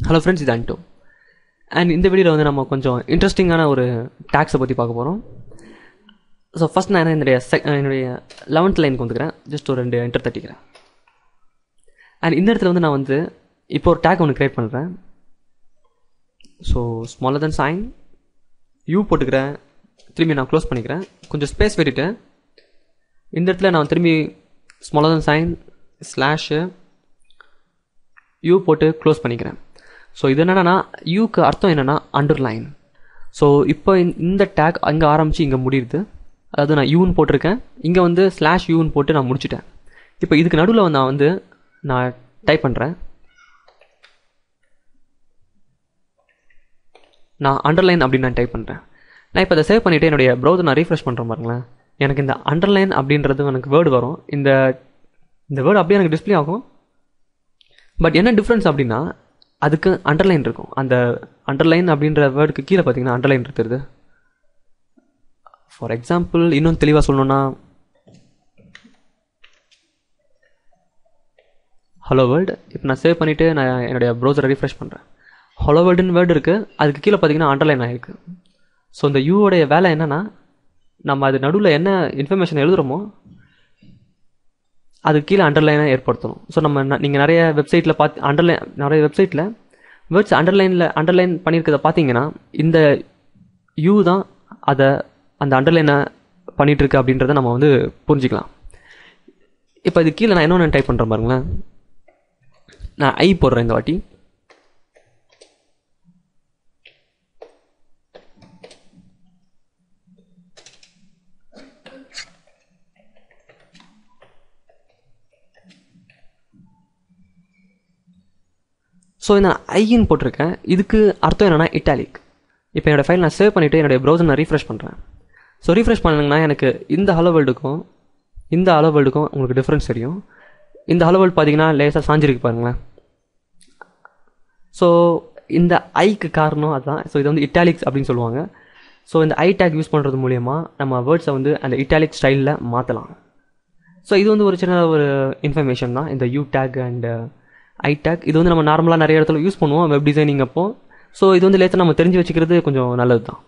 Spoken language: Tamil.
ஹலோ ஃப்ரெண்ட்ஸ், இது அன்டோ. அண்ட் இந்த வீடியோவில் வந்து நம்ம கொஞ்சம் இன்ட்ரெஸ்டிங்கான ஒரு டேக்ஸை பற்றி பார்க்க போகிறோம். ஸோ ஃபஸ்ட் நான் என்னுடைய 11th லைனுக்கு வந்துக்கிறேன். ஜஸ்ட் ஒரு 2 என்டர் தட்டிக்கிறேன். அண்ட் இந்த இடத்துல வந்து நான் வந்து இப்போ ஒரு டேக் ஒன்று க்ரியேட் பண்ணுறேன். So smaller than sign U போட்டுக்கிறேன். திரும்பி நான் க்ளோஸ் பண்ணிக்கிறேன். கொஞ்சம் ஸ்பேஸ் விட்டுட்டு இந்த இடத்துல நான் திரும்பி smaller than sign slash U போட்டு க்ளோஸ் பண்ணிக்கிறேன். ஸோ இது என்னென்னா யூக்கு அர்த்தம் என்னென்னா அண்டர்லைன். ஸோ இப்போ இந்த டேக் அங்கே ஆரம்பித்து இங்கே முடியுது. அதாவது நான் யூன்னு போட்டிருக்கேன், இங்கே வந்து ஸ்லாஷ் யூன்னு போட்டு நான் முடிச்சுட்டேன். இப்போ இதுக்கு நடுவில் நான் டைப் பண்ணுறேன். நான் அண்டர்லைன் அப்படின்னு நான் டைப் பண்ணுறேன். நான் இப்போ அதை சேவ் பண்ணிவிட்டு என்னுடைய ப்ரௌசர் நான் ரீஃப்ரெஷ் பண்ணுறேன் பாருங்களேன். எனக்கு இந்த அண்டர்லைன் அப்படின்றது எனக்கு வேர்டு வரும். இந்த வேர்டு அப்படியே எனக்கு டிஸ்பிளே ஆகும். பட் என்ன டிஃப்ரென்ஸ் அப்படின்னா அதுக்கு அண்டர்லைன் இருக்கும். அந்த அண்டர்லைன் அப்படின்ற வேர்டுக்கு கீழே பார்த்தீங்கன்னா அண்டர்லைன் இருக்கிறது. ஃபார் எக்ஸாம்பிள் இன்னும் தெளிவாக சொல்லணும்னா ஹலோ வேர்ல்டு. இப்போ நான் சேவ் பண்ணிவிட்டு நான் என்னுடைய ப்ரௌசரை ரீஃப்ரெஷ் பண்ணுறேன். ஹலோ வேர்ல்டுன்னு வேர்டு இருக்குது, அதுக்கு கீழே பார்த்தீங்கன்னா அண்டர்லைன் ஆகிருக்கு. ஸோ இந்த யூவோடைய வேலை என்னென்னா நம்ம அது நடுவில் என்ன இன்ஃபர்மேஷன் எழுதுகிறோமோ அது கீழே அண்டர்லைனை ஏற்படுத்தணும். ஸோ நீங்கள் நிறைய வெப்சைட்டில் நிறைய வெப்சைட்டில் வேர்ட்ஸ் அண்டர்லைன் பண்ணியிருக்கிறத பார்த்தீங்கன்னா இந்த யூ தான் அந்த அண்டர்லைனை பண்ணிகிட்ருக்கு அப்படின்றத நம்ம வந்து புரிஞ்சிக்கலாம். இப்போ இது கீழே நான் இன்னொன்று டைப் பண்ணுறேன் பாருங்களேன். நான் ஐ போடுறேன் இந்த வாட்டி. ஸோ நான் ஐன்னு போட்டிருக்கேன். இதுக்கு அர்த்தம் என்னென்னா இட்டாலிக். இப்போ என்னோடய ஃபைல் நான் சேவ் பண்ணிவிட்டு என்னுடைய ப்ரௌசர் நான் ரீஃப்ரெஷ் பண்ணுறேன். ஸோ ரீஃப்ரெஷ் பண்ணிங்கன்னா எனக்கு இந்த ஹலோ வேர்ல்டுக்கும் இந்த ஹலோ வேர்ல்டுக்கும் உங்களுக்கு டிஃப்ரென்ஸ் தெரியும். இந்த ஹலோ வேர்ல்டு பார்த்தீங்கன்னா லேசாக சாஞ்சிருக்கு பாருங்களேன். ஸோ இந்த ஐக்கு காரணம் அதுதான். ஸோ இது வந்து இட்டாலிக்ஸ் அப்படின்னு சொல்லுவாங்க. ஸோ இந்த ஐ டேக் யூஸ் பண்ணுறது மூலயமா நம்ம வேர்ட்ஸை வந்து அந்த இட்டாலிக் ஸ்டைலில் மாற்றலாம். ஸோ இது வந்து ஒரு சின்ன ஒரு இன்ஃபர்மேஷன் தான் இந்த you take and I take. இது வந்து நம்ம நார்மலாக நிறைய இடத்துல யூஸ் பண்ணுவோம் வெப் டிசைனிங் அப்போ. ஸோ இது வந்து லேசாக நம்ம தெரிஞ்சு வச்சுக்கிறது கொஞ்சம் நல்லது தான்.